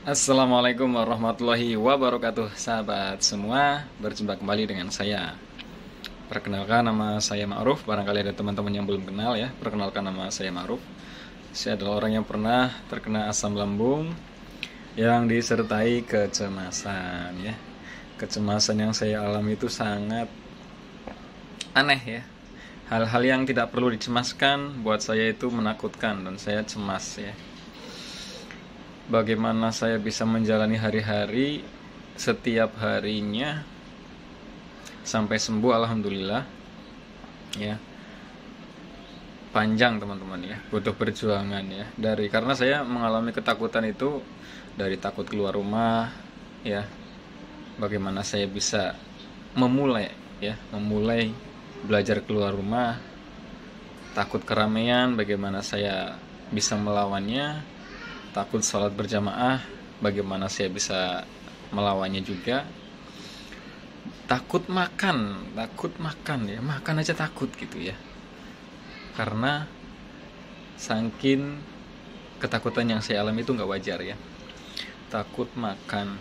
Assalamualaikum warahmatullahi wabarakatuh. Sahabat semua, berjumpa kembali dengan saya. Perkenalkan, nama saya Ma'ruf. Barangkali ada teman-teman yang belum kenal ya. Perkenalkan, nama saya Ma'ruf. Saya adalah orang yang pernah terkena asam lambung yang disertai kecemasan ya. Kecemasan yang saya alami itu sangat aneh ya. Hal-hal yang tidak perlu dicemaskan buat saya itu menakutkan dan saya cemas ya. Bagaimana saya bisa menjalani hari-hari setiap harinya sampai sembuh, alhamdulillah ya. Panjang teman-teman ya, butuh perjuangan ya. Karena saya mengalami ketakutan itu dari takut keluar rumah ya. Bagaimana saya bisa memulai belajar keluar rumah, takut keramaian, bagaimana saya bisa melawannya, takut sholat berjamaah, bagaimana saya bisa melawannya juga, takut makan ya, makan aja takut gitu ya, karena saking ketakutan yang saya alami itu nggak wajar ya. Takut makan,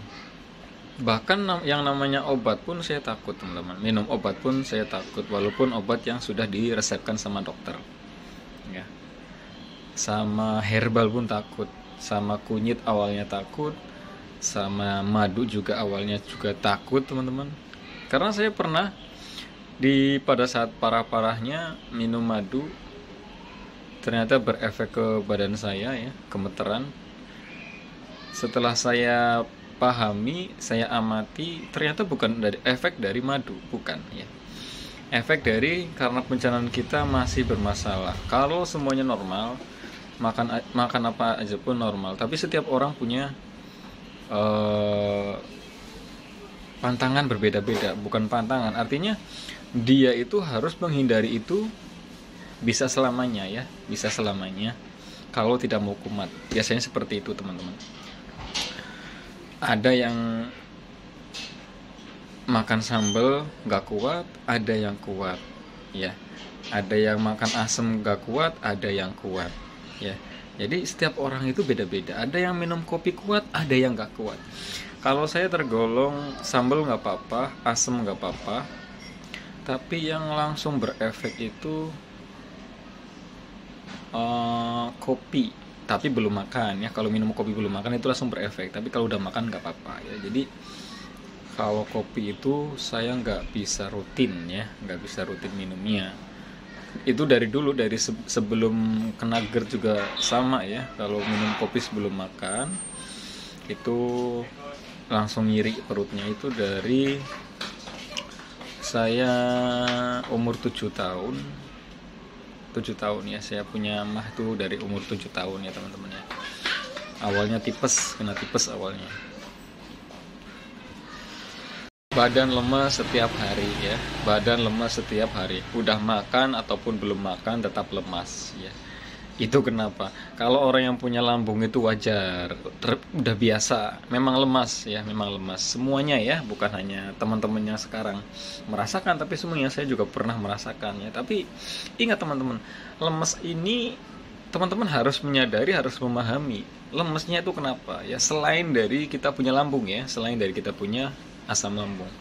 bahkan yang namanya obat pun saya takut teman-teman. Minum obat pun saya takut, walaupun obat yang sudah diresepkan sama dokter ya. Sama herbal pun takut, sama kunyit awalnya takut, sama madu juga awalnya juga takut teman-teman. Karena saya pernah pada saat parah-parahnya minum madu, ternyata berefek ke badan saya ya, gemeteran. Setelah saya pahami, saya amati, ternyata bukan dari efek dari madu, bukan ya. Efek dari karena pencernaan kita masih bermasalah. Kalau semuanya normal, makan apa aja pun normal, tapi setiap orang punya pantangan berbeda-beda. Bukan pantangan, artinya dia itu harus menghindari itu bisa selamanya ya, bisa selamanya kalau tidak mau kumat. Biasanya seperti itu teman-teman. Ada yang makan sambal gak kuat, ada yang kuat ya. Ada yang makan asam gak kuat, ada yang kuat ya. Jadi setiap orang itu beda-beda. Ada yang minum kopi kuat, ada yang gak kuat. Kalau saya tergolong sambal gak apa-apa, asam gak apa-apa, tapi yang langsung berefek itu kopi, tapi belum makan ya. Kalau minum kopi belum makan itu langsung berefek, tapi kalau udah makan nggak apa-apa ya. Jadi kalau kopi itu saya nggak bisa rutin ya, nggak bisa rutin minumnya. Itu dari dulu, dari sebelum kena GERD juga sama ya. Kalau minum kopi sebelum makan itu langsung nyeri perutnya. Itu dari saya umur 7 tahun ya. Saya punya mah tuh dari umur 7 tahun ya teman-teman ya. Awalnya kena tipes awalnya. Badan lemas setiap hari ya. Badan lemas setiap hari. Udah makan ataupun belum makan tetap lemas ya. Itu kenapa? Kalau orang yang punya lambung itu wajar, udah biasa, memang lemas ya, memang lemas. Semuanya ya, bukan hanya teman-teman yang sekarang merasakan, tapi semuanya saya juga pernah merasakan ya. Tapi ingat teman-teman, lemas ini teman-teman harus menyadari, harus memahami lemesnya itu kenapa ya. Selain dari kita punya lambung ya, selain dari kita punya asam lambung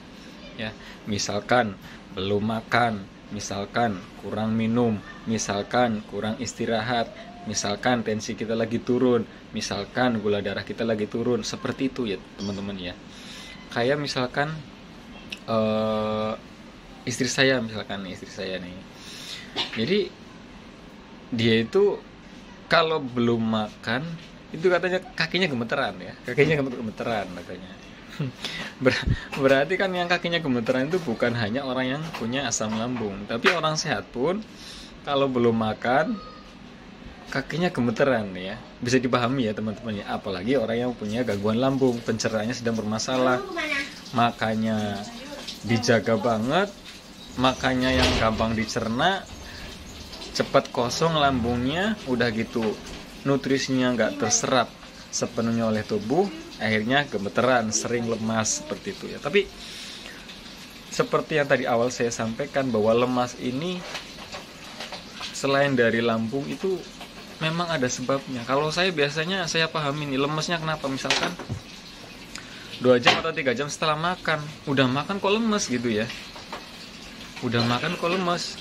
ya. Misalkan belum makan, misalkan kurang minum, misalkan kurang istirahat, misalkan tensi kita lagi turun, misalkan gula darah kita lagi turun, seperti itu ya teman-teman ya. Kayak misalkan istri saya nih, jadi dia itu kalau belum makan itu katanya kakinya gemeteran ya, gemeteran katanya. Berarti kan yang kakinya gemeteran itu bukan hanya orang yang punya asam lambung, tapi orang sehat pun kalau belum makan kakinya gemeteran ya. Bisa dipahami ya teman-teman ya. Apalagi orang yang punya gangguan lambung, pencernaannya sedang bermasalah, makanya dijaga banget, makanya yang gampang dicerna, cepat kosong lambungnya, udah gitu nutrisinya nggak terserap sepenuhnya oleh tubuh, akhirnya gemeteran, sering lemas seperti itu ya. Tapi seperti yang tadi awal saya sampaikan, bahwa lemas ini selain dari lambung itu memang ada sebabnya. Kalau saya biasanya saya pahami nih lemesnya kenapa. Misalkan 2 jam atau 3 jam setelah makan, udah makan kok lemes gitu ya, udah makan kok lemes,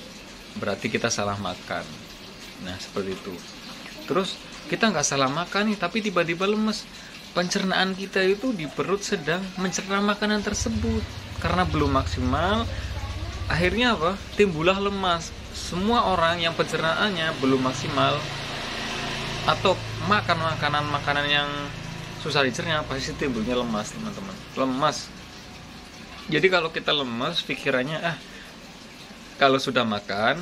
berarti kita salah makan. Nah seperti itu. Terus kita nggak salah makan nih, tapi tiba-tiba lemes. Pencernaan kita itu di perut sedang mencerna makanan tersebut karena belum maksimal. Akhirnya apa? Timbullah lemas. Semua orang yang pencernaannya belum maksimal atau makan makanan yang susah dicerna, pasti timbulnya lemas, teman-teman. Lemas. Jadi kalau kita lemas, pikirannya kalau sudah makan,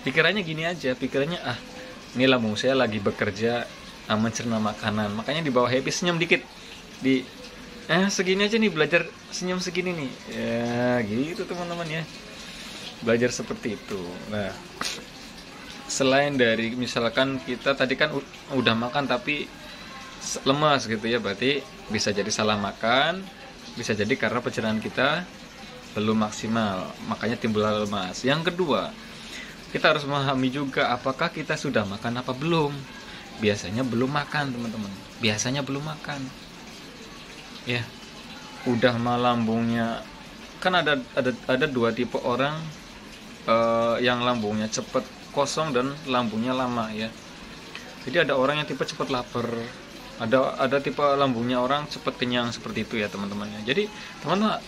pikirannya gini aja, pikirannya ini lambung saya lagi bekerja mencerna makanan, makanya di bawah happy senyum dikit, di segini aja nih, belajar senyum segini nih, ya gitu teman-teman ya, belajar seperti itu. Nah selain dari misalkan kita tadi kan udah makan tapi lemas gitu ya, berarti bisa jadi salah makan, bisa jadi karena pencernaan kita belum maksimal, makanya timbul lemas. Yang kedua, kita harus memahami juga apakah kita sudah makan apa belum. Biasanya belum makan, teman-teman, biasanya belum makan ya, udah lambungnya kan ada 2 tipe orang, yang lambungnya cepet kosong dan lambungnya lama ya. Jadi ada orang yang tipe cepet lapar, ada tipe lambungnya orang cepat kenyang, seperti itu ya teman-teman ya. Jadi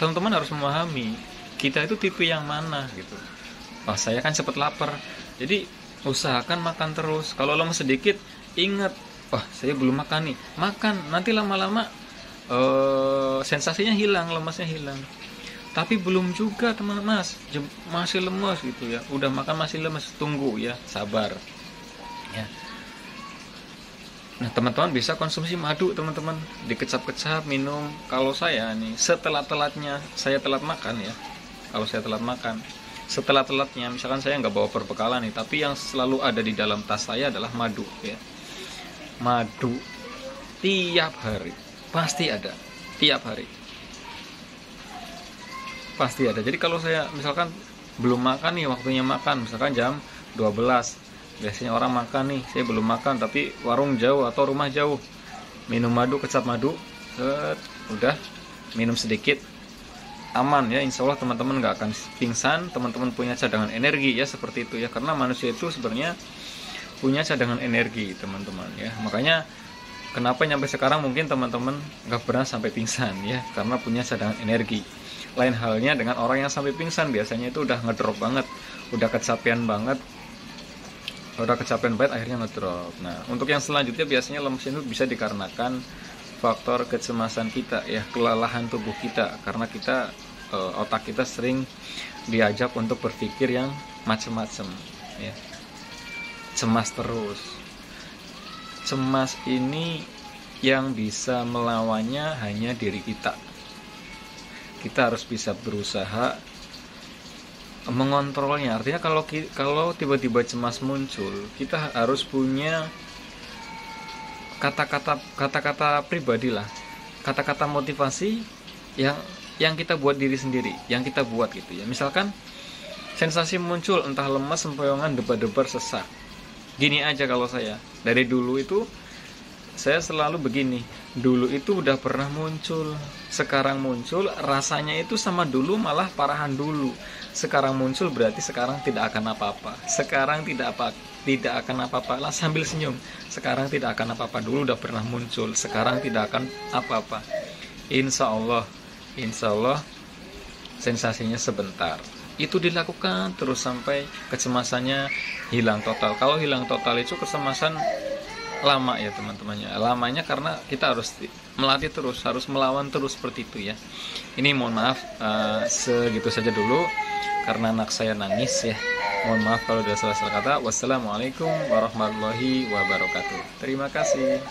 teman-teman harus memahami kita itu tipe yang mana gitu. Saya kan cepat lapar, jadi usahakan makan terus. Kalau lemes sedikit, ingat, saya belum makan nih, makan, nanti lama-lama sensasinya hilang, lemasnya hilang. Tapi belum juga teman-teman, masih lemes gitu ya, udah makan masih lemes, tunggu ya, sabar ya. Nah teman-teman bisa konsumsi madu, teman-teman, dikecap-kecap minum. Kalau saya nih setelah-telatnya saya telat makan ya, kalau saya telat makan setelah-telatnya, misalkan saya nggak bawa perbekalan nih, tapi yang selalu ada di dalam tas saya adalah madu ya. Madu tiap hari pasti ada, tiap hari pasti ada. Jadi kalau saya misalkan belum makan nih, waktunya makan misalkan jam 12, biasanya orang makan nih, saya belum makan tapi warung jauh atau rumah jauh, minum madu, kecap madu, udah minum sedikit, aman ya, insya Allah teman-teman nggak akan pingsan. Teman-teman punya cadangan energi ya, seperti itu ya, karena manusia itu sebenarnya punya cadangan energi teman-teman ya. Makanya kenapa nyampe sekarang mungkin teman-teman nggak pernah sampai pingsan ya, karena punya cadangan energi. Lain halnya dengan orang yang sampai pingsan, biasanya itu udah ngedrop banget, udah kecapean banget, akhirnya ngedrop. Nah untuk yang selanjutnya biasanya lemes itu bisa dikarenakan faktor kecemasan kita ya, kelelahan tubuh kita, karena kita otak kita sering diajak untuk berpikir yang macam-macam ya, cemas terus. Cemas ini yang bisa melawannya hanya diri kita. Kita harus bisa berusaha mengontrolnya. Artinya kalau tiba-tiba cemas muncul, kita harus punya kata-kata pribadi lah, kata-kata motivasi yang kita buat diri sendiri, yang kita buat gitu ya. Misalkan sensasi muncul entah lemas, sempoyongan, debar-debar, sesak. Gini aja, kalau saya dari dulu itu saya selalu begini. Dulu itu udah pernah muncul, sekarang muncul, rasanya itu sama dulu malah parahan dulu. Sekarang muncul berarti sekarang tidak akan apa-apa. Sekarang tidak akan apa-apa lah, sambil senyum. Sekarang tidak akan apa-apa, dulu udah pernah muncul, sekarang tidak akan apa-apa. Insya Allah sensasinya sebentar. Itu dilakukan terus sampai kecemasannya hilang total. Kalau hilang total itu kecemasan lama ya teman-temannya. Lamanya karena kita harus melatih terus, harus melawan terus, seperti itu ya. Ini mohon maaf segitu saja dulu karena anak saya nangis ya. Mohon maaf kalau sudah salah kata. Wassalamualaikum warahmatullahi wabarakatuh. Terima kasih.